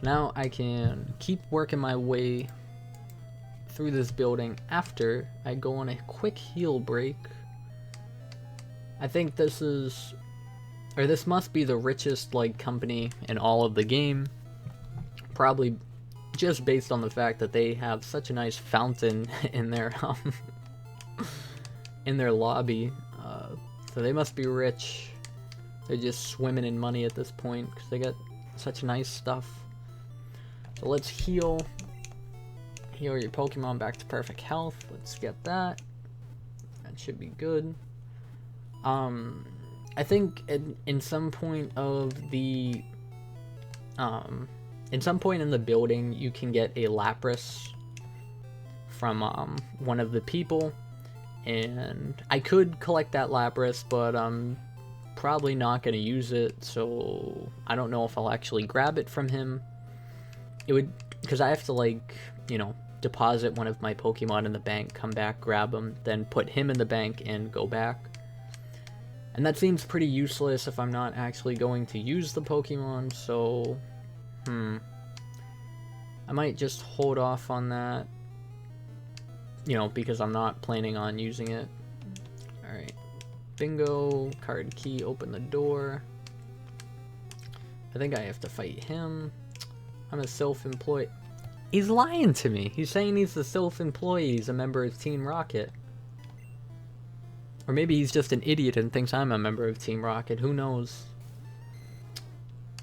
Now I can keep working my way through this building after I go on a quick heal break. I think this must be the richest like company in all of the game. Probably just based on the fact that they have such a nice fountain in their in their lobby. So they must be rich. They're just swimming in money at this point because they got such nice stuff. So let's heal your Pokemon back to perfect health. Let's get that. That should be good. I think in some point of the in some point in the building you can get a Lapras from one of the people, and I could collect that Lapras, but I'm probably not going to use it, so I don't know if I'll actually grab it from him. It would, because I have to like, you know, deposit one of my Pokemon in the bank, come back, grab him, then put him in the bank and go back. And that seems pretty useless if I'm not actually going to use the Pokemon, so I might just hold off on that, you know, because I'm not planning on using it. Alright. Bingo, card key, open the door. I think I have to fight him. I'm a self-employed... He's lying to me. He's saying he's a self-employee. He's a member of Team Rocket. Or maybe he's just an idiot and thinks I'm a member of Team Rocket. Who knows?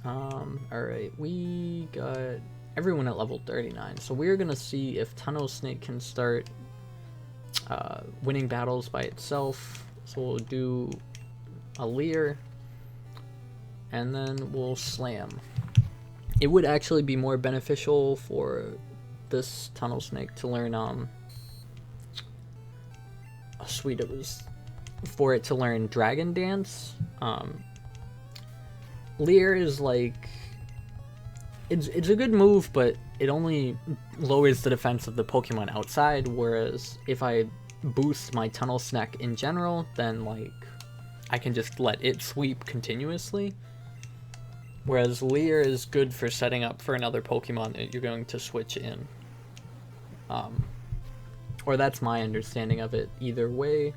Alright. We got everyone at level 39. So we're gonna see if Tunnel Snake can start winning battles by itself. So we'll do a Leer. And then we'll Slam. It would actually be more beneficial for this Tunnel Snake to learn, oh sweet, it was for it to learn Dragon Dance. Leer is like, it's a good move, but it only lowers the defense of the Pokemon outside, whereas if I boost my Tunnel Snake in general, then like, I can just let it sweep continuously. Whereas Leer is good for setting up for another Pokemon that you're going to switch in. Or that's my understanding of it either way,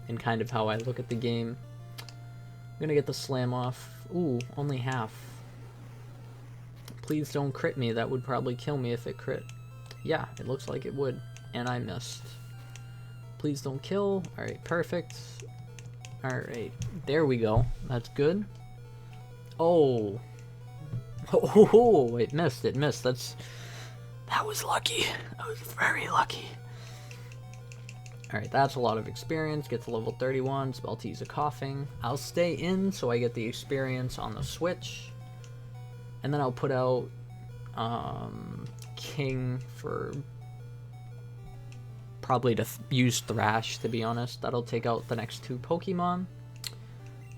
and kind of how I look at the game. I'm gonna get the Slam off. Ooh, only half. Please don't crit me, that would probably kill me if it crit. Yeah, it looks like it would, and I missed. Please don't kill. Alright, perfect. Alright, there we go. That's good. Oh. Oh, it missed, it missed. That was lucky. That was very lucky. Alright, that's a lot of experience. Get to level 31. Speltease a Coughing. I'll stay in so I get the experience on the switch. And then I'll put out King for probably to use Thrash, to be honest. That'll take out the next two Pokemon.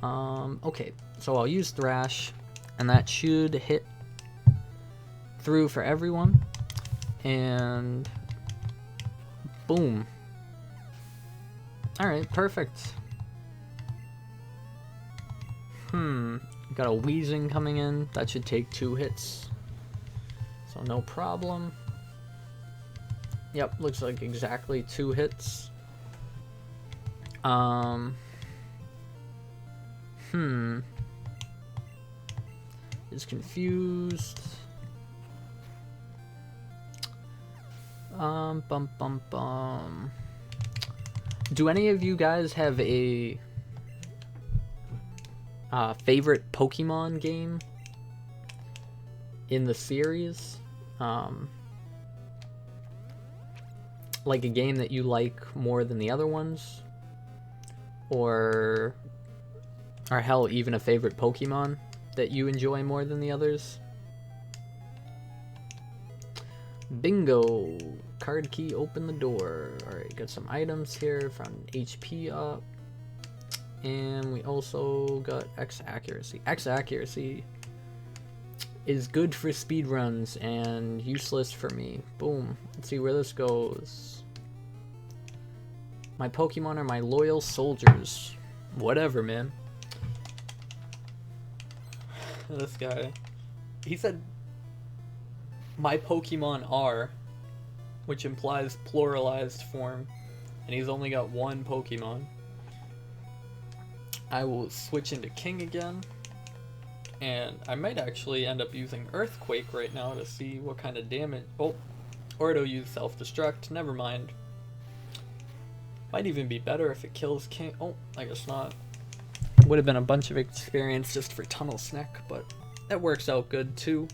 Okay, so I'll use Thrash, and that should hit through for everyone. And boom. Alright, perfect. Got a Weezing coming in. That should take 2 hits. So no problem. Yep, looks like exactly 2 hits. Is confused. Do any of you guys have a favorite Pokemon game in the series? Like a game that you like more than the other ones? Or hell, even a favorite Pokemon that you enjoy more than the others? Bingo! Card key, open the door. Alright, got some items here. Found HP up. And we also got X accuracy. X accuracy is good for speedruns and useless for me. Boom. Let's see where this goes. My Pokemon are my loyal soldiers. Whatever, man. This guy. He said my Pokemon are, which implies pluralized form, and he's only got one Pokemon. I will switch into King again, and I might actually end up using Earthquake right now to see what kind of damage. Oh, or it'll use Self-Destruct. Never mind. Might even be better if it kills King. Oh, I guess not. Would have been a bunch of experience just for Tunnel Snack, but that works out good too.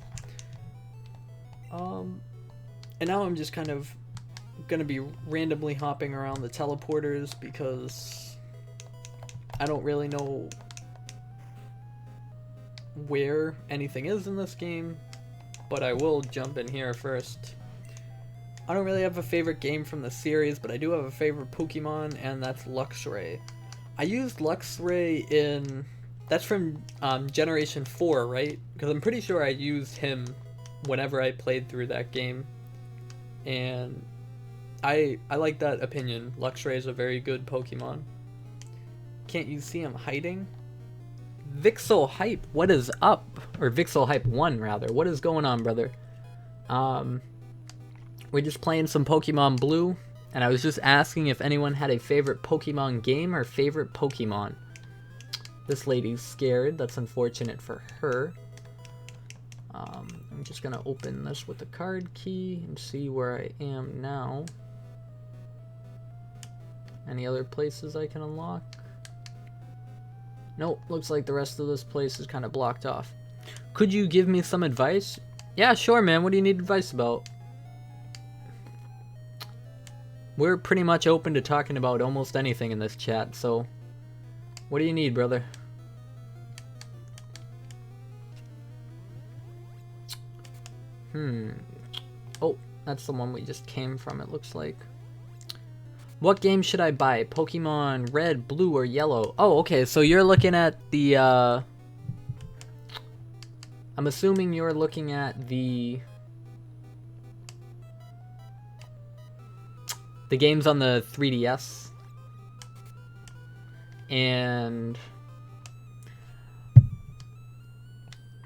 And now I'm just kind of gonna be randomly hopping around the teleporters because I don't really know where anything is in this game, but I will jump in here first. I don't really have a favorite game from the series, but I do have a favorite Pokemon, and that's Luxray. I used Luxray in... That's from Generation 4, right? Because I'm pretty sure I used him whenever I played through that game. And I like that opinion. Luxray is a very good Pokemon. Can't you see him hiding? Vixel Hype, what is up? Or Vixel Hype 1, rather. What is going on, brother? We're just playing some Pokemon Blue, and I was just asking if anyone had a favorite Pokemon game or favorite Pokemon. This lady's scared. That's unfortunate for her. I'm just gonna open this with the card key and see where I am now. Any other places I can unlock? Nope, looks like the rest of this place is kind of blocked off. Could you give me some advice? Yeah, sure, man. What do you need advice about? We're pretty much open to talking about almost anything in this chat, so what do you need, brother? Oh, that's the one we just came from, it looks like. What game should I buy? Pokemon Red, Blue, or Yellow? Oh, okay, so you're looking at the, I'm assuming you're looking at the games on the 3DS. And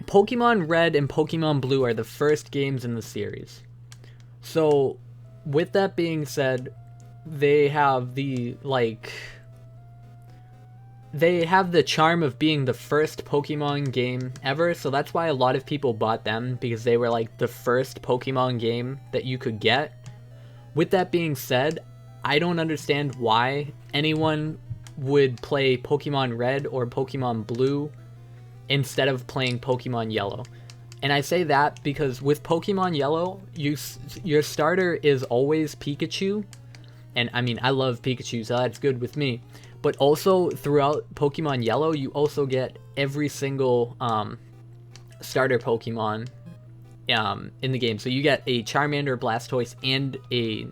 Pokemon Red and Pokemon Blue are the first games in the series. So, with that being said, they have the, they have the charm of being the first Pokemon game ever, so that's why a lot of people bought them, because they were like the first Pokemon game that you could get. With that being said, I don't understand why anyone would play Pokemon Red or Pokemon Blue instead of playing Pokemon Yellow. And I say that because with Pokemon Yellow, your starter is always Pikachu. And I mean, I love Pikachu, so that's good with me. But also, throughout Pokemon Yellow, you also get every single starter Pokemon in the game. So you get a Charmander, Blastoise, and a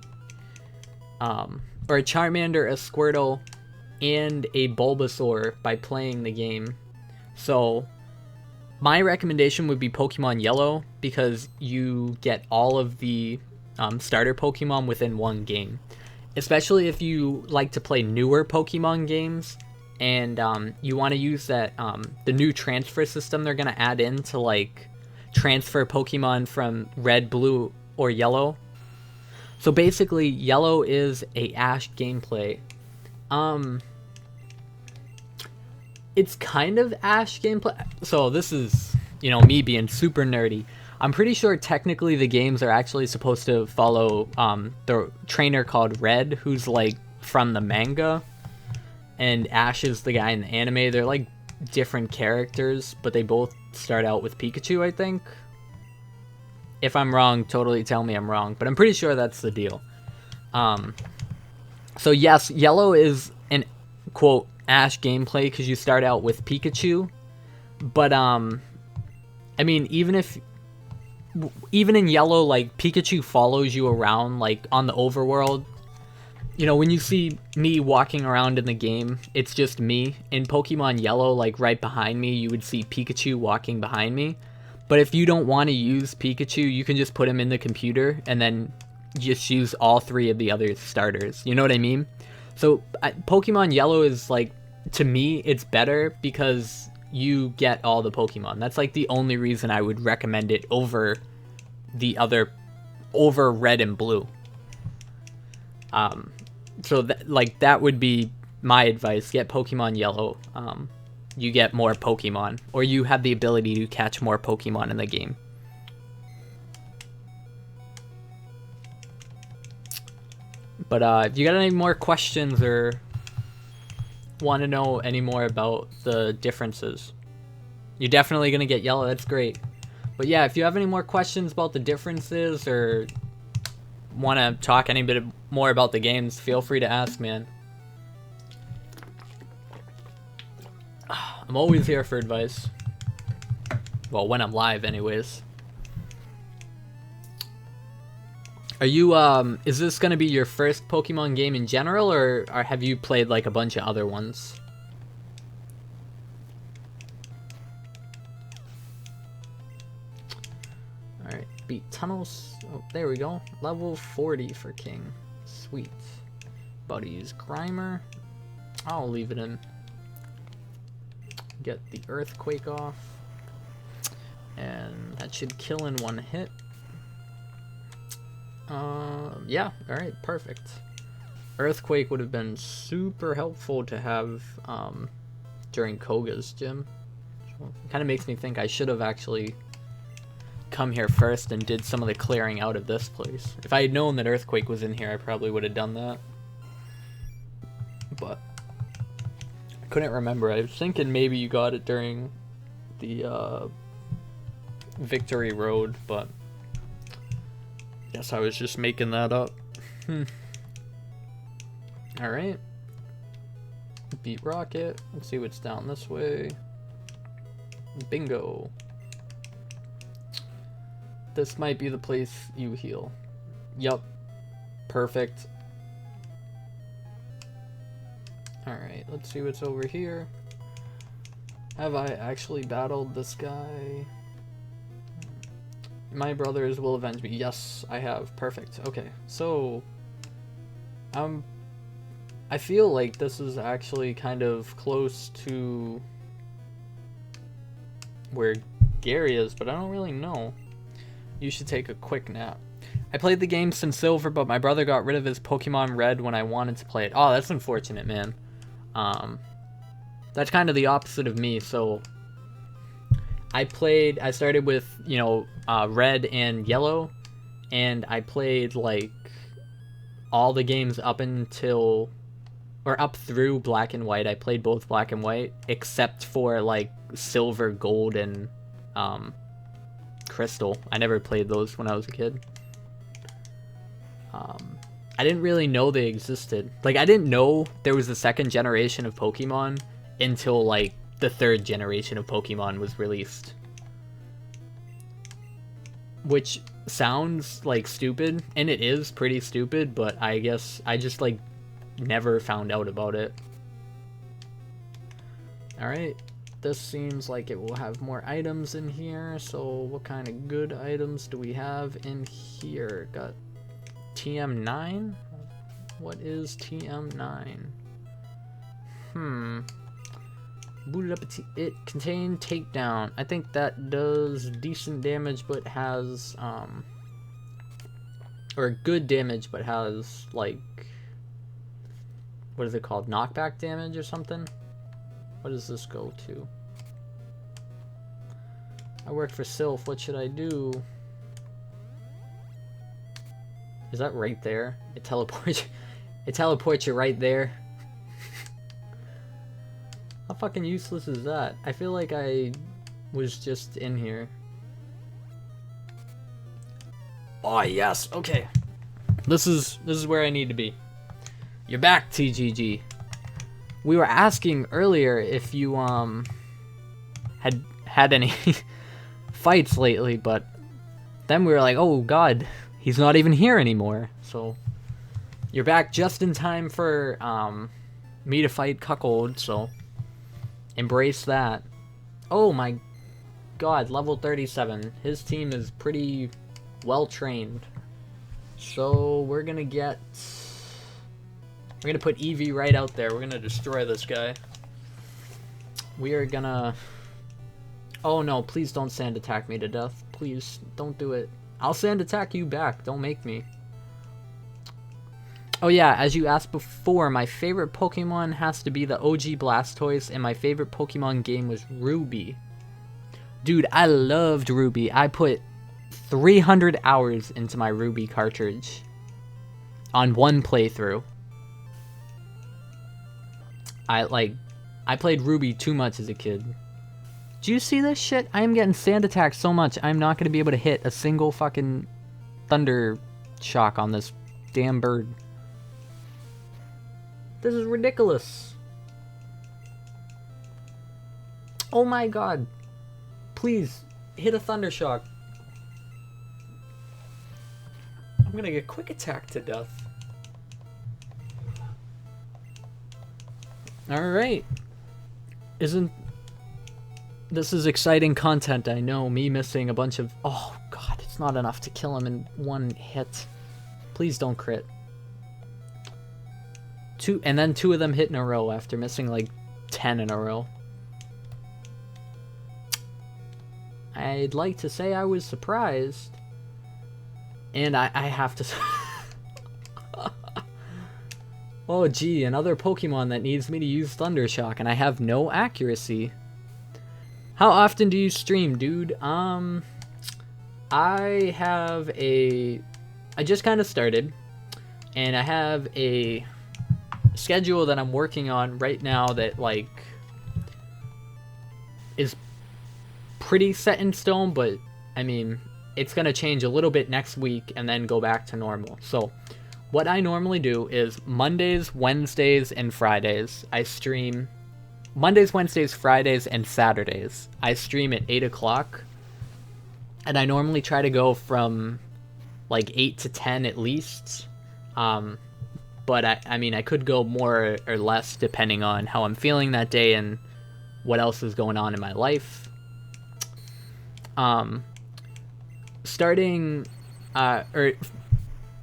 Charmander, a Squirtle, and a Bulbasaur by playing the game. So my recommendation would be Pokemon Yellow, because you get all of the starter Pokemon within one game. Especially if you like to play newer Pokemon games, and you want to use that the new transfer system they're gonna add in to like transfer Pokemon from Red, Blue, or Yellow. So basically, Yellow is a Ash gameplay. It's kind of Ash gameplay. So this is, me being super nerdy. I'm pretty sure technically the games are actually supposed to follow the trainer called Red, who's like from the manga, and Ash is the guy in the anime. They're like different characters, but they both start out with Pikachu, I think. If I'm wrong, totally tell me I'm wrong, but I'm pretty sure that's the deal. So yes, Yellow is an quote Ash gameplay because you start out with Pikachu, but I mean, even in Yellow, like, Pikachu follows you around, like, on the overworld. When you see me walking around in the game, it's just me. In Pokemon Yellow, like, right behind me, you would see Pikachu walking behind me. But if you don't want to use Pikachu, you can just put him in the computer and then just use all three of the other starters. You know what I mean? So, Pokemon Yellow is, like, to me, it's better because you get all the Pokemon. That's like the only reason I would recommend it over the other over red and blue. So that would be my advice. Get Pokemon Yellow. You get more Pokemon, or you have the ability to catch more Pokemon in the game. But if you got any more questions or want to know any more about the differences, you're definitely gonna get Yellow. That's great. But yeah, if you have any more questions about the differences or want to talk any bit more about the games, feel free to ask, man. I'm always here for advice. Well, when I'm live anyways. Are you, is this gonna be your first Pokemon game in general, or have you played like a bunch of other ones? Alright, beat tunnels. Oh, there we go. Level 40 for King. Sweet. Buddies, Grimer. I'll leave it in. Get the Earthquake off. And that should kill in one hit. Yeah, alright, perfect. Earthquake would have been super helpful to have during Koga's gym. So it kind of makes me think I should have actually come here first and did some of the clearing out of this place. If I had known that Earthquake was in here, I probably would have done that. But I couldn't remember. I was thinking maybe you got it during the Victory Road, but guess I was just making that up. Alright. Beat Rocket. Let's see what's down this way. Bingo. This might be the place you heal. Yup. Perfect. Alright, let's see what's over here. Have I actually battled this guy? My brothers will avenge me. Yes, I have. Perfect. Okay, so I feel like this is actually kind of close to where Gary is, but I don't really know. You should take a quick nap. I played the game since Silver, but my brother got rid of his Pokemon Red when I wanted to play it. Oh, that's unfortunate, man. That's kind of the opposite of me, so I started with, you know, Red and Yellow, and I played, like, all the games up through Black and White. I played both Black and White, except for, like, Silver, Gold, and, Crystal. I never played those when I was a kid. I didn't really know they existed. Like, I didn't know there was a second generation of Pokemon until, like, the third generation of Pokemon was released. Which sounds, like, stupid, and it is pretty stupid, but I guess I just, like, never found out about it. Alright, this seems like it will have more items in here, so what kind of good items do we have in here? Got TM9? What is TM9? Booted up it contained takedown. I think that does decent damage, but has or good damage, but has, like, what is it called? Knockback damage or something? What does this go to? I work for Sylph. What should I do? Is that right there? It teleports. It teleports you right there. How fucking useless is that? I feel like I was just in here. Oh yes, okay. This is where I need to be. You're back, TGG. We were asking earlier if you had any fights lately, but then we were like, oh god, he's not even here anymore. So you're back just in time for me to fight Cuckold, so embrace that. Oh my god, level 37. His team is pretty well trained. So we're gonna put Eevee right out there. We're gonna destroy this guy. We are gonna... Oh no, please don't sand attack me to death. Please, don't do it. I'll sand attack you back. Don't make me. Oh yeah, as you asked before, my favorite Pokemon has to be the OG Blastoise, and my favorite Pokemon game was Ruby. Dude, I loved Ruby. I put 300 hours into my Ruby cartridge on one playthrough. I played Ruby too much as a kid. Do you see this shit? I am getting sand attacked so much, I'm not going to be able to hit a single fucking thunder shock on this damn bird. This is ridiculous. Oh my god. Please, hit a thunder shock. I'm gonna get quick attack to death. Alright. This is exciting content, I know. Me missing a bunch of... Oh god, it's not enough to kill him in one hit. Please don't crit. And then 2 of them hit in a row after missing like 10 in a row. I'd like to say I was surprised. And I have to... Oh gee, another Pokemon that needs me to use Thunder Shock, and I have no accuracy. How often do you stream, dude? I just kind of started, and I have a schedule that I'm working on right now that, like, is pretty set in stone, but, I mean, it's gonna change a little bit next week and then go back to normal. So, what I normally do is Mondays, Wednesdays, and Fridays, I stream... Mondays, Wednesdays, Fridays, and Saturdays, I stream at 8 o'clock. And I normally try to go from, like, 8 to 10 at least. But, I mean, I could go more or less depending on how I'm feeling that day and what else is going on in my life. Starting...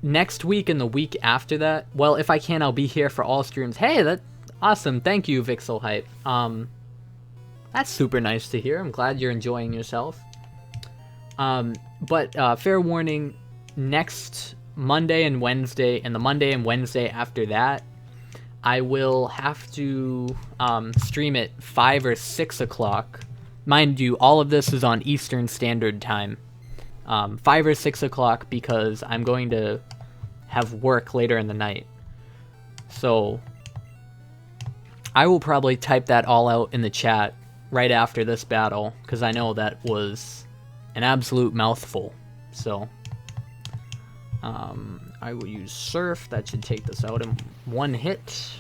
next week and the week after that, well, if I can, I'll be here for all streams. Hey, that's awesome. Thank you, Vixel Hype. That's super nice to hear. I'm glad you're enjoying yourself. But fair warning, next Monday and Wednesday, and the Monday and Wednesday after that, I will have to stream at 5 or 6 o'clock. Mind you, all of this is on Eastern Standard Time. 5 or 6 o'clock because I'm going to have work later in the night. So I will probably type that all out in the chat right after this battle, because I know that was an absolute mouthful. So I will use Surf. That should take this out in one hit.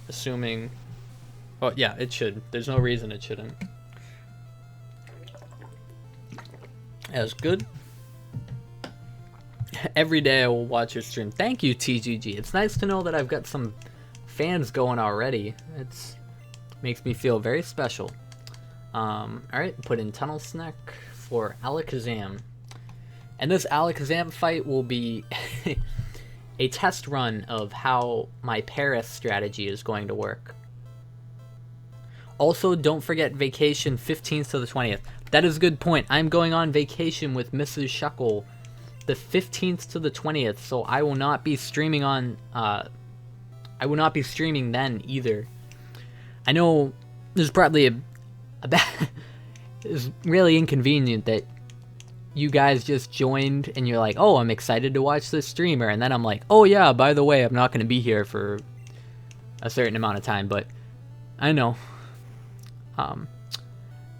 Assuming... Oh yeah, it should. There's no reason it shouldn't. That's good. Every day I will watch your stream. Thank you, TGG. It's nice to know that I've got some fans going already. It's makes me feel very special. Alright, put in Tunnel Snack for Alakazam. And this Alakazam fight will be a test run of how my Paris strategy is going to work. Also, don't forget vacation 15th to the 20th. That is a good point. I'm going on vacation with Mrs. Shuckle the 15th to the 20th, so I will not be streaming on, I will not be streaming then either. I know there's probably a bad, it's really inconvenient that you guys just joined and you're like, oh, I'm excited to watch this streamer, and then I'm like, oh yeah, by the way, I'm not going to be here for a certain amount of time, but I know.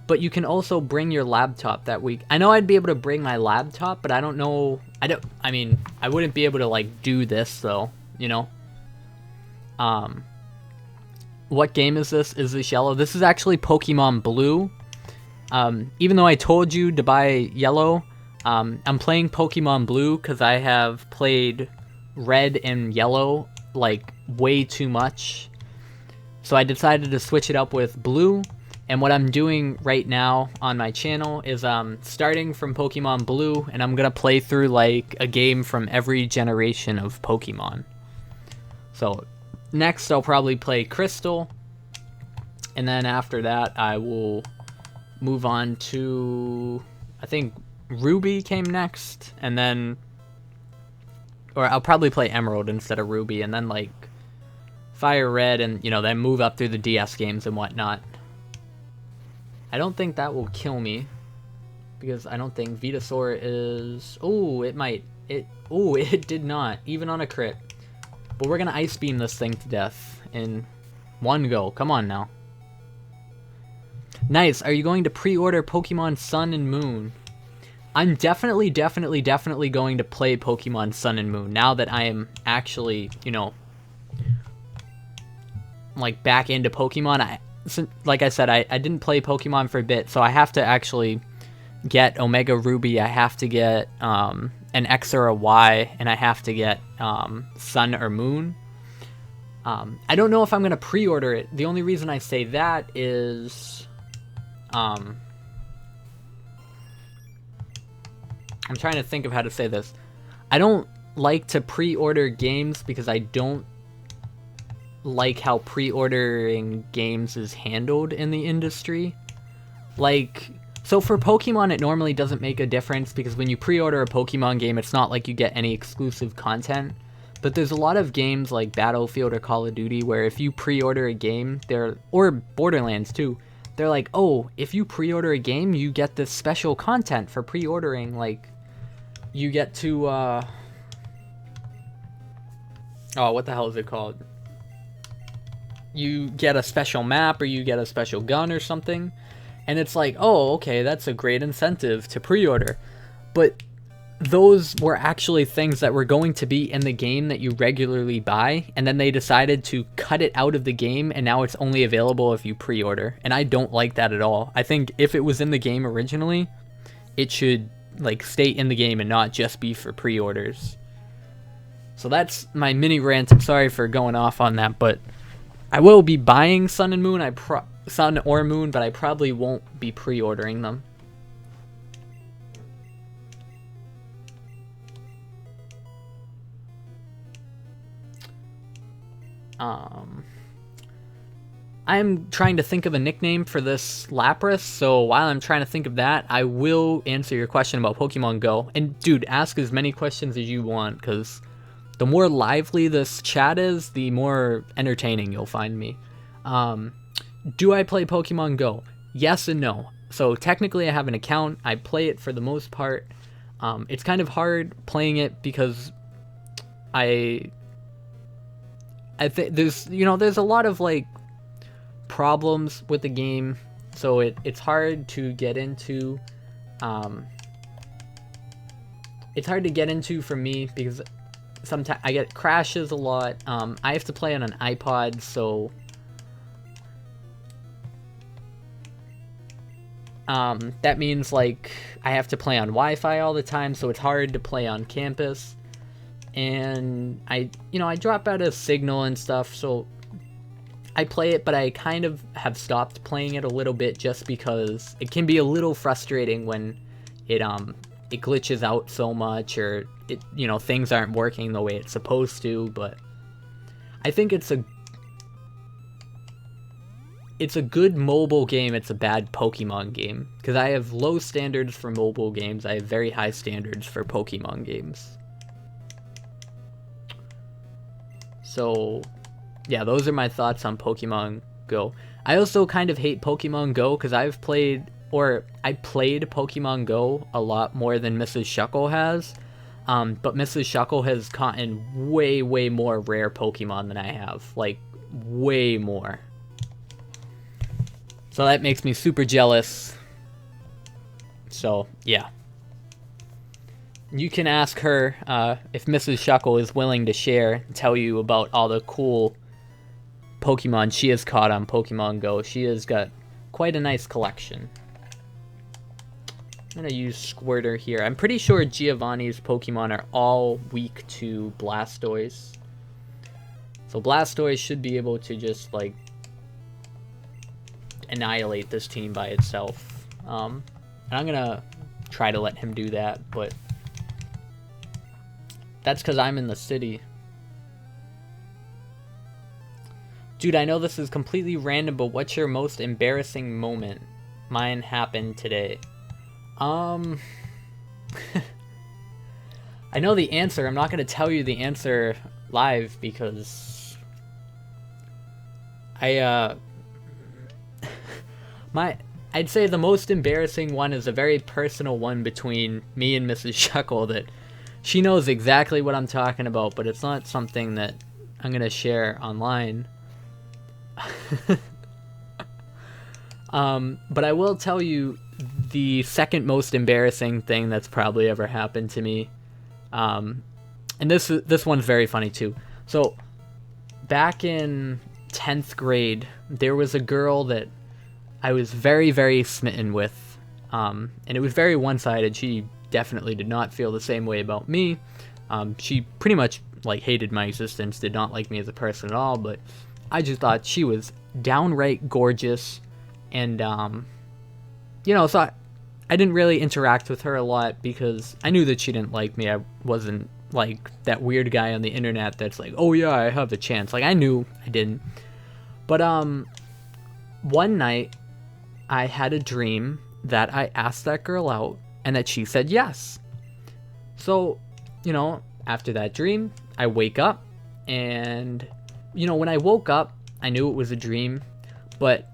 But you can also bring your laptop that week. I know I'd be able to bring my laptop, but I don't know. I mean, I wouldn't be able to, like, do this, though, you know? What game is this? Is this yellow? This is actually Pokemon Blue. Even though I told you to buy yellow, I'm playing Pokemon Blue because I have played red and yellow, like, way too much. So I decided to switch it up with blue. And what I'm doing right now on my channel is starting from Pokemon Blue, and I'm going to play through like a game from every generation of Pokemon. So next I'll probably play Crystal, and then after that I will move on to, I think, Ruby came next, and then, or I'll probably play Emerald instead of Ruby, and then like Fire Red, and you know, then move up through the DS games and whatnot. I don't think that will kill me, because I don't think Venusaur is... Oh, it might. Oh, it did not, even on a crit. But we're gonna Ice Beam this thing to death in one go. Come on now. Nice. Are you going to pre-order Pokemon Sun and Moon? I'm definitely going to play Pokemon Sun and Moon now that I am actually, you know, like back into Pokemon. Like I said, I didn't play Pokemon for a bit, so I have to actually get Omega Ruby. I have to get an X or a Y, and I have to get Sun or Moon. I don't know if I'm going to pre-order it. The only reason I say that is... I'm trying to think of how to say this. I don't like to pre-order games because I don't like how pre-ordering games is handled in the industry. Like, so for Pokemon it normally doesn't make a difference because when you pre-order a Pokemon game, it's not like you get any exclusive content. But there's a lot of games like Battlefield or Call of Duty where if you pre-order a game, or Borderlands too, they're like, oh, if you pre-order a game, you get this special content for pre-ordering. Like, you get to, oh, what the hell is it called? You get a special map, or you get a special gun or something. And it's like, oh, okay, that's a great incentive to pre-order. But those were actually things that were going to be in the game that you regularly buy, and then they decided to cut it out of the game, and now it's only available if you pre-order. And I don't like that at all. I think if it was in the game originally, it should like stay in the game and not just be for pre-orders. So that's my mini rant. I'm sorry for going off on that, but I will be buying Sun and Moon. Sun or Moon, but I probably won't be pre-ordering them. I'm trying to think of a nickname for this Lapras, so while I'm trying to think of that, I will answer your question about Pokemon Go. And dude, ask as many questions as you want, because the more lively this chat is, the more entertaining you'll find me. Do I play Pokemon Go? Yes and no. So technically I have an account. I play it for the most part. It's kind of hard playing it because I think there's a lot of like problems with the game, so it's hard to get into. It's hard to get into for me because sometimes I get crashes a lot. I have to play on an iPod, so that means like I have to play on Wi-Fi all the time, so it's hard to play on campus. And I drop out a signal and stuff, so I play it, but I kind of have stopped playing it a little bit just because it can be a little frustrating when it glitches out so much, or things aren't working the way it's supposed to. But I think it's a good mobile game. It's a bad Pokemon game because I have low standards for mobile games. I have very high standards for Pokemon games. So, yeah, those are my thoughts on Pokemon Go. I also kind of hate Pokemon Go because I played Pokemon Go a lot more than Mrs. Shuckle has. But Mrs. Shuckle has caught in way, way more rare Pokemon than I have. Like, way more. So that makes me super jealous. So, yeah. You can ask her if Mrs. Shuckle is willing to share and tell you about all the cool Pokemon she has caught on Pokemon Go. She has got quite a nice collection. I'm going to use Squirter here. I'm pretty sure Giovanni's Pokemon are all weak to Blastoise. So Blastoise should be able to just, like, annihilate this team by itself. And I'm going to try to let him do that, but that's because I'm in the city. Dude, I know this is completely random, but what's your most embarrassing moment? Mine happened today. I know the answer. I'm not going to tell you the answer live because I'd say the most embarrassing one is a very personal one between me and Mrs. Shuckle that she knows exactly what I'm talking about, but it's not something that I'm going to share online. But I will tell you the second most embarrassing thing that's probably ever happened to me. And this one's very funny too. So back in 10th grade, there was a girl that I was very, very smitten with. And it was very one-sided. She definitely did not feel the same way about me. She pretty much like hated my existence, did not like me as a person at all, but I just thought she was downright gorgeous. And, so I didn't really interact with her a lot because I knew that she didn't like me. I wasn't like that weird guy on the internet that's like, oh yeah, I have a chance. Like, I knew I didn't. But, one night I had a dream that I asked that girl out and that she said yes. So, after that dream, I wake up and, when I woke up, I knew it was a dream, but,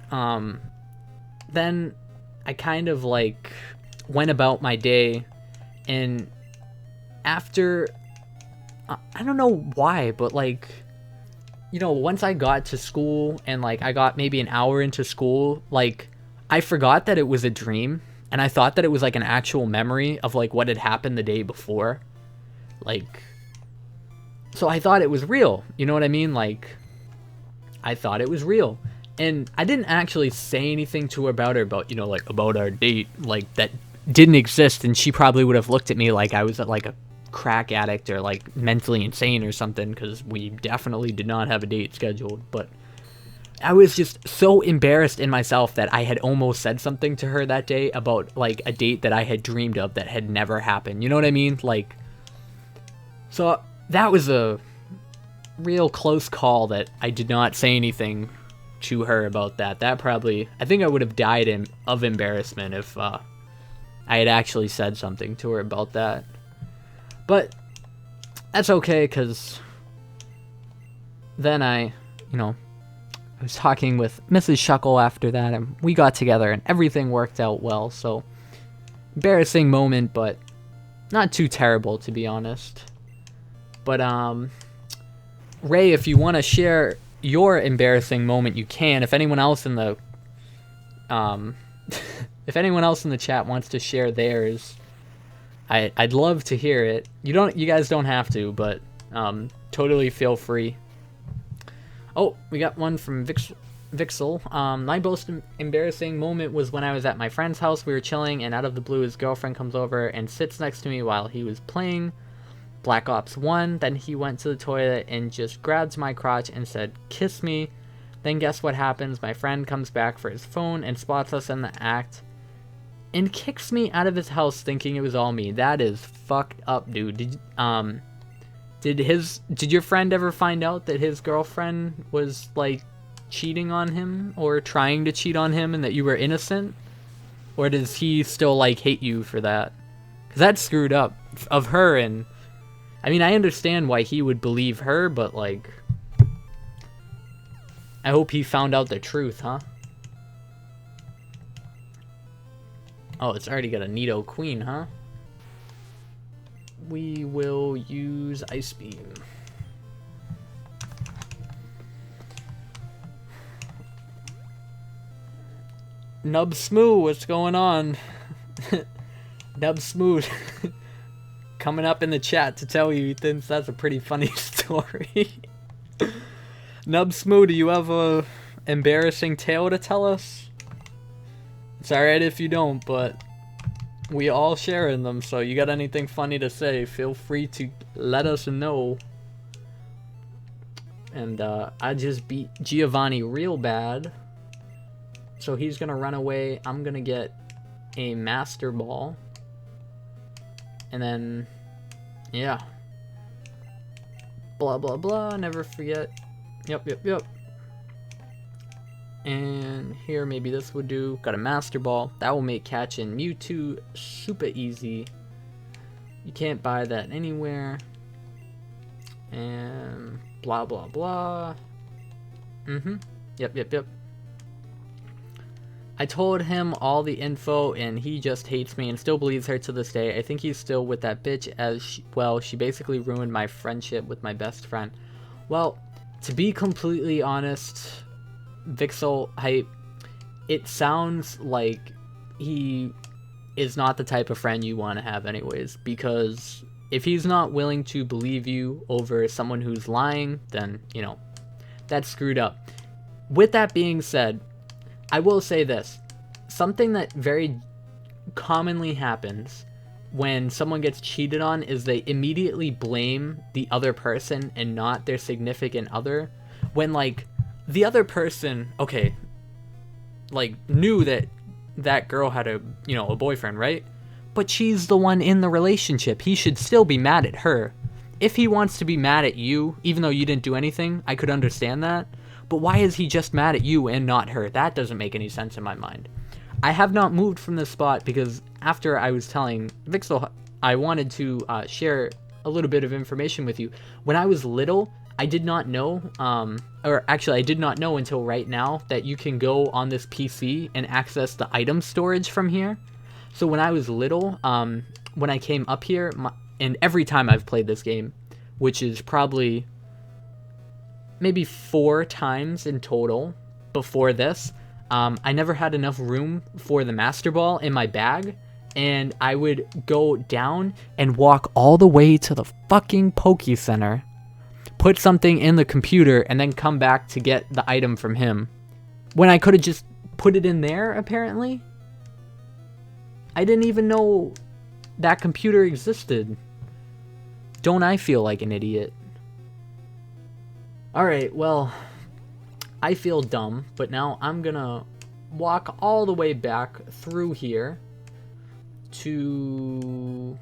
then I kind of like went about my day, and after, I don't know why, but like, once I got to school and like I got maybe an hour into school, like I forgot that it was a dream, and I thought that it was like an actual memory of like what had happened the day before. Like, so I thought it was real, you know what I mean? Like, I thought it was real. And I didn't actually say anything to her about about our date, like, that didn't exist, and she probably would have looked at me like I was like a crack addict or like mentally insane or something, because we definitely did not have a date scheduled. But I was just so embarrassed in myself that I had almost said something to her that day about like a date that I had dreamed of that had never happened. You know what I mean? Like, so that was a real close call that I did not say anything to her about that. That probably, I think I would have died of embarrassment if I had actually said something to her about that. But that's okay, because then I was talking with Mrs. Shuckle after that, and we got together and everything worked out well. So embarrassing moment, but not too terrible, to be honest. But Ray, if you want to share your embarrassing moment, you can. If anyone else in the if anyone else in the chat wants to share theirs, I'd love to hear it. You guys don't have to, but totally feel free. Oh, we got one from Vixel. My most embarrassing moment was when I was at my friend's house. We were chilling, and out of the blue, his girlfriend comes over and sits next to me while he was playing Black Ops 1. Then he went to the toilet and just grabbed my crotch and said, "Kiss me." Then guess what happens? My friend comes back for his phone and spots us in the act and kicks me out of his house thinking it was all me. That is fucked up, dude. Did your friend ever find out that his girlfriend was like cheating on him or trying to cheat on him and that you were innocent? Or does he still like hate you for that? Because that's screwed up of her. And I mean, I understand why he would believe her, but like, I hope he found out the truth, huh? Oh, it's already got a Nido Queen, huh? We will use Ice Beam. Nub Smoo, what's going on? Nub Smooth coming up in the chat to tell you he thinks that's a pretty funny story. Nub Smoo, do you have a embarrassing tale to tell us? It's alright if you don't, but we all share in them, so you got anything funny to say, feel free to let us know. And I just beat Giovanni real bad, so he's gonna run away. I'm gonna get a Master Ball, and then yeah, blah blah blah, never forget. Yep. And here, maybe this would do. Got a Master Ball. That will make catching Mewtwo super easy. You can't buy that anywhere. And blah, blah, blah. Yep. I told him all the info, and he just hates me and still believes her to this day. I think he's still with that bitch as well. She basically ruined my friendship with my best friend. Well, to be completely honest, Vixel, it sounds like he is not the type of friend you want to have anyways, because if he's not willing to believe you over someone who's lying, then, you know, that's screwed up. With that being said, I will say this. Something that very commonly happens when someone gets cheated on is they immediately blame the other person and not their significant other. When, like, the other person, okay, like, knew that that girl had a boyfriend, right? But she's the one in the relationship. He should still be mad at her. If he wants to be mad at you, even though you didn't do anything, I could understand that. But why is he just mad at you and not her? That doesn't make any sense in my mind. I have not moved from this spot because after I was telling Vixel, I wanted to share a little bit of information with you. When I was little, I did not know, or actually I did not know until right now that you can go on this PC and access the item storage from here. So when I was little, when I came up here, and every time I've played this game, which is probably maybe 4 times in total before this, I never had enough room for the Master Ball in my bag, and I would go down and walk all the way to the fucking Poke Center, put something in the computer, and then come back to get the item from him. When I could have just put it in there, apparently. I didn't even know that computer existed. Don't I feel like an idiot? Alright, well, I feel dumb, but now I'm gonna walk all the way back through here to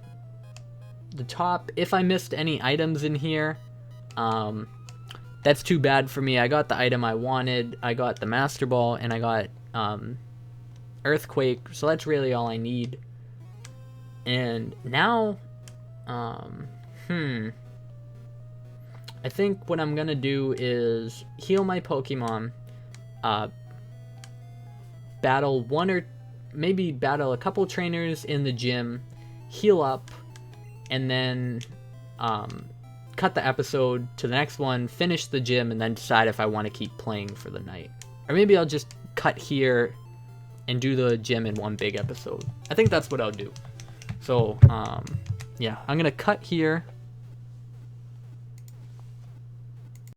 the top. If I missed any items in here, that's too bad for me. I got the item I wanted, I got the Master Ball, and I got Earthquake, so that's really all I need. And now, I think what I'm gonna do is heal my Pokemon, battle battle a couple trainers in the gym, heal up, and then cut the episode to the next one, finish the gym, and then decide if I want to keep playing for the night. Or maybe I'll just cut here and do the gym in one big episode. I think that's what I'll do. So, yeah, I'm gonna cut here.